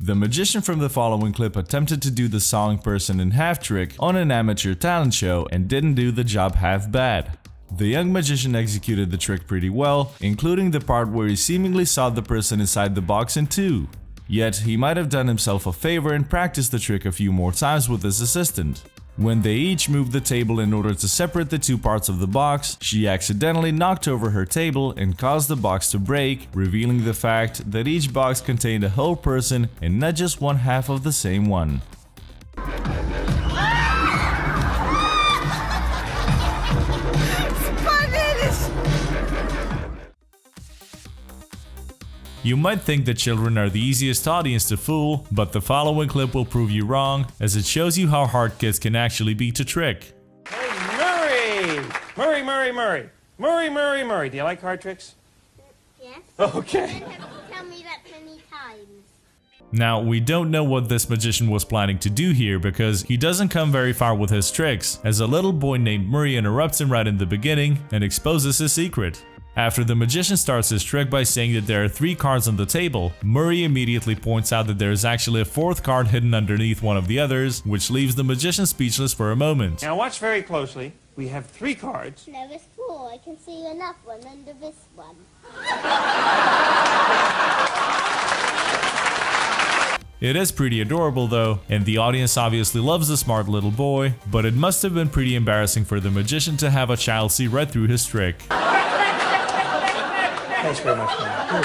The magician from the following clip attempted to do the sawing person in half trick on an amateur talent show and didn't do the job half bad. The young magician executed the trick pretty well, including the part where he seemingly sawed the person inside the box in two. Yet he might have done himself a favor and practiced the trick a few more times with his assistant. When they each moved the table in order to separate the two parts of the box, she accidentally knocked over her table and caused the box to break, revealing the fact that each box contained a whole person and not just one half of the same one. You might think that children are the easiest audience to fool, but the following clip will prove you wrong, as it shows you how hard kids can actually be to trick. Hey, Murray! Murray! Do you like card tricks? Yes. Okay. You don't have to tell me that many times. Now, we don't know what this magician was planning to do here because he doesn't come very far with his tricks, as a little boy named Murray interrupts him right in the beginning and exposes his secret. After the magician starts his trick by saying that there are 3 cards on the table, Murray immediately points out that there is actually a 4th card hidden underneath one of the others, which leaves the magician speechless for a moment. Now watch very closely. We have 3 cards. No, there's 4. I can see another one under this one. It is pretty adorable though, and the audience obviously loves the smart little boy, but it must have been pretty embarrassing for the magician to have a child see right through his trick. Thanks very much, Murray.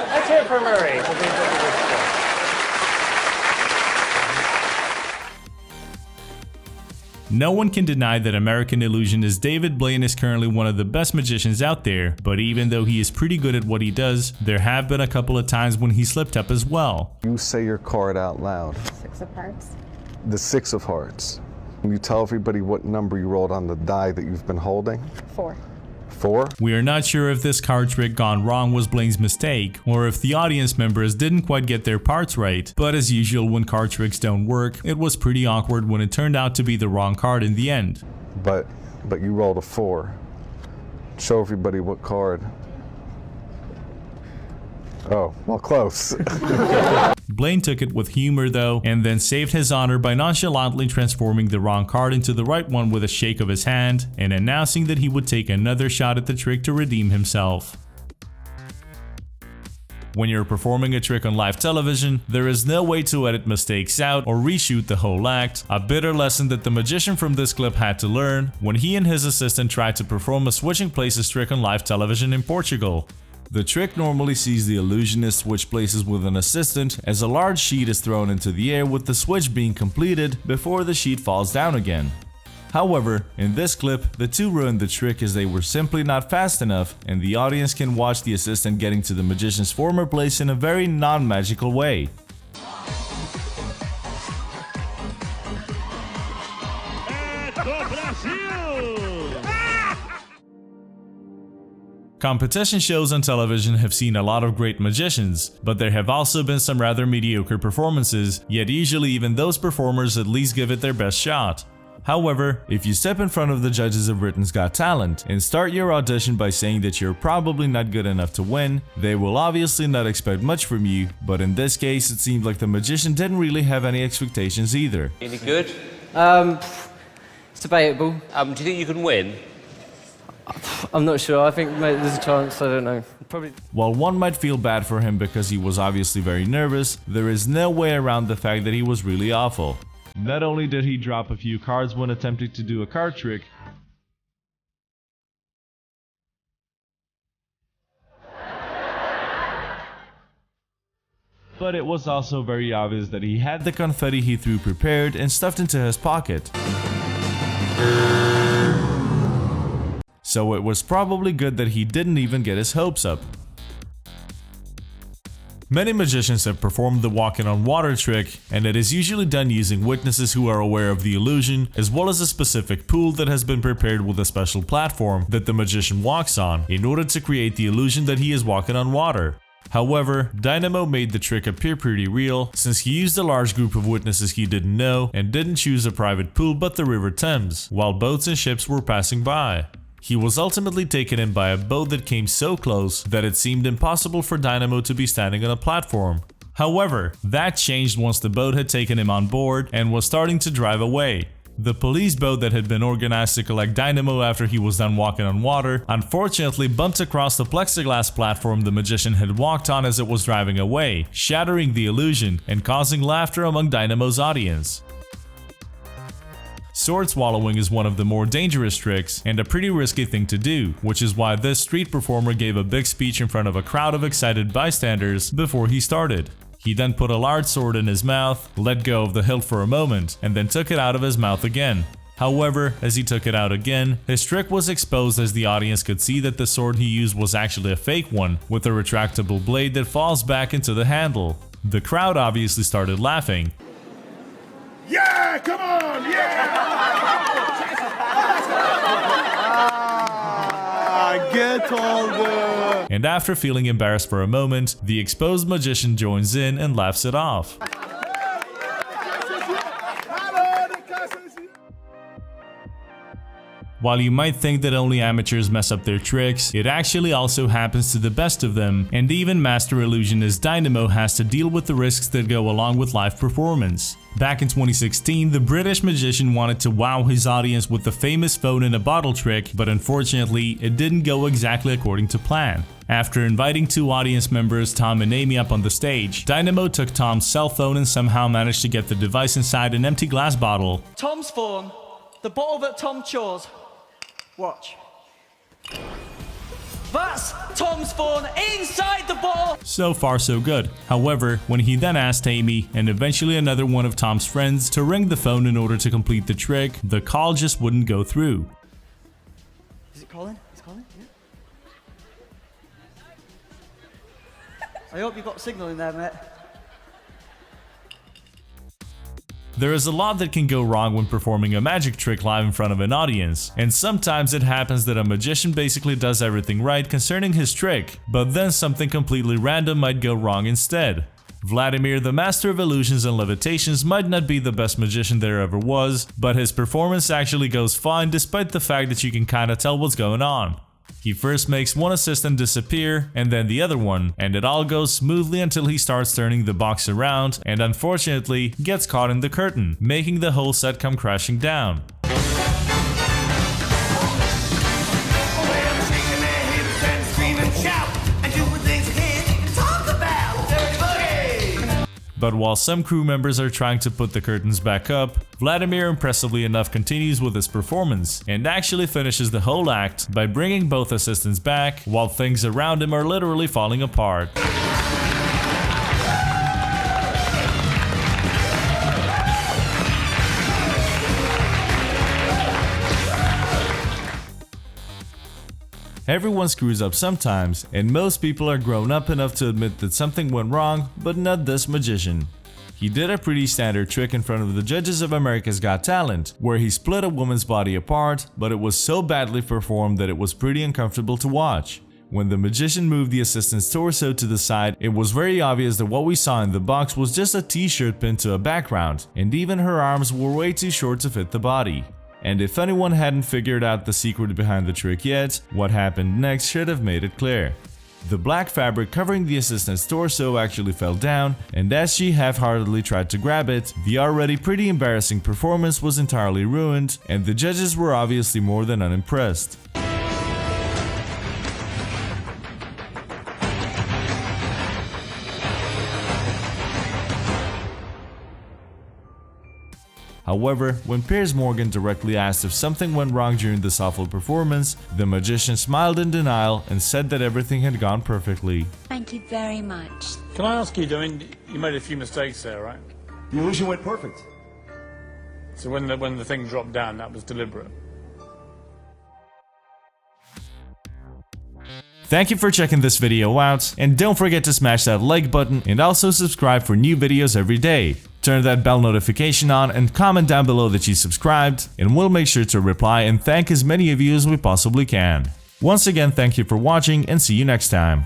Let's hear it for Murray. No one can deny that American illusionist David Blaine is currently one of the best magicians out there, but even though he is pretty good at what he does, there have been a couple of times when he slipped up as well. You say your card out loud. 6 of hearts. The 6 of hearts. Can you tell everybody what number you rolled on the die that you've been holding? 4. 4? We are not sure if this card trick gone wrong was Blaine's mistake, or if the audience members didn't quite get their parts right, but as usual when card tricks don't work, it was pretty awkward when it turned out to be the wrong card in the end. But you rolled a 4. Show everybody what card. Oh, well, close. Blaine took it with humor though, and then saved his honor by nonchalantly transforming the wrong card into the right one with a shake of his hand, and announcing that he would take another shot at the trick to redeem himself. When you're performing a trick on live television, there is no way to edit mistakes out or reshoot the whole act, a bitter lesson that the magician from this clip had to learn when he and his assistant tried to perform a switching places trick on live television in Portugal. The trick normally sees the illusionist switch places with an assistant as a large sheet is thrown into the air with the switch being completed before the sheet falls down again. However, in this clip, the two ruined the trick as they were simply not fast enough, and the audience can watch the assistant getting to the magician's former place in a very non-magical way. Competition shows on television have seen a lot of great magicians, but there have also been some rather mediocre performances, yet usually even those performers at least give it their best shot. However, if you step in front of the judges of Britain's Got Talent and start your audition by saying that you're probably not good enough to win, they will obviously not expect much from you, but in this case it seemed like the magician didn't really have any expectations either. Any good? It's debatable. Do you think you can win? I'm not sure. I think maybe there's a chance. I don't know. Probably. While one might feel bad for him because he was obviously very nervous, there is no way around the fact that he was really awful. Not only did he drop a few cards when attempting to do a card trick, but it was also very obvious that he had the confetti he threw prepared and stuffed into his pocket. So it was probably good that he didn't even get his hopes up. Many magicians have performed the walking on water trick, and it is usually done using witnesses who are aware of the illusion, as well as a specific pool that has been prepared with a special platform that the magician walks on, in order to create the illusion that he is walking on water. However, Dynamo made the trick appear pretty real, since he used a large group of witnesses he didn't know, and didn't choose a private pool but the River Thames, while boats and ships were passing by. He was ultimately taken in by a boat that came so close that it seemed impossible for Dynamo to be standing on a platform. However, that changed once the boat had taken him on board and was starting to drive away. The police boat that had been organized to collect Dynamo after he was done walking on water unfortunately bumped across the plexiglass platform the magician had walked on as it was driving away, shattering the illusion and causing laughter among Dynamo's audience. Sword swallowing is one of the more dangerous tricks and a pretty risky thing to do, which is why this street performer gave a big speech in front of a crowd of excited bystanders before he started. He then put a large sword in his mouth, let go of the hilt for a moment, and then took it out of his mouth again. However, as he took it out again, his trick was exposed as the audience could see that the sword he used was actually a fake one, with a retractable blade that falls back into the handle. The crowd obviously started laughing. Yeah, come on, get older. And after feeling embarrassed for a moment, the exposed magician joins in and laughs it off. While you might think that only amateurs mess up their tricks, it actually also happens to the best of them, and even master illusionist Dynamo has to deal with the risks that go along with live performance. Back in 2016, the British magician wanted to wow his audience with the famous phone in a bottle trick, but unfortunately, it didn't go exactly according to plan. After inviting two audience members, Tom and Amy, up on the stage, Dynamo took Tom's cell phone and somehow managed to get the device inside an empty glass bottle. Tom's phone, the bottle that Tom chose. Watch. That's Tom's phone inside the bottle! So far so good. However, when he then asked Amy, and eventually another one of Tom's friends, to ring the phone in order to complete the trick, the call just wouldn't go through. Is it calling? It's calling? Yeah. I hope you got signal in there, mate. There is a lot that can go wrong when performing a magic trick live in front of an audience, and sometimes it happens that a magician basically does everything right concerning his trick, but then something completely random might go wrong instead. Vladimir, the master of illusions and levitations, might not be the best magician there ever was, but his performance actually goes fine despite the fact that you can kinda tell what's going on. He first makes one assistant disappear and then the other one, and it all goes smoothly until he starts turning the box around and unfortunately gets caught in the curtain, making the whole set come crashing down. But while some crew members are trying to put the curtains back up, Vladimir impressively enough continues with his performance and actually finishes the whole act by bringing both assistants back while things around him are literally falling apart. Everyone screws up sometimes, and most people are grown up enough to admit that something went wrong, but not this magician. He did a pretty standard trick in front of the judges of America's Got Talent, where he split a woman's body apart, but it was so badly performed that it was pretty uncomfortable to watch. When the magician moved the assistant's torso to the side, it was very obvious that what we saw in the box was just a t-shirt pinned to a background, and even her arms were way too short to fit the body. And if anyone hadn't figured out the secret behind the trick yet, what happened next should have made it clear. The black fabric covering the assistant's torso actually fell down, and as she half-heartedly tried to grab it, the already pretty embarrassing performance was entirely ruined, and the judges were obviously more than unimpressed. However, when Piers Morgan directly asked if something went wrong during this awful performance, the magician smiled in denial and said that everything had gone perfectly. Thank you very much. Can I ask you, you made a few mistakes there, right? The illusion went perfect. So when the thing dropped down, that was deliberate. Thank you for checking this video out, and don't forget to smash that like button and also subscribe for new videos every day. Turn that bell notification on and comment down below that you subscribed, and we'll make sure to reply and thank as many of you as we possibly can. Once again, thank you for watching and see you next time.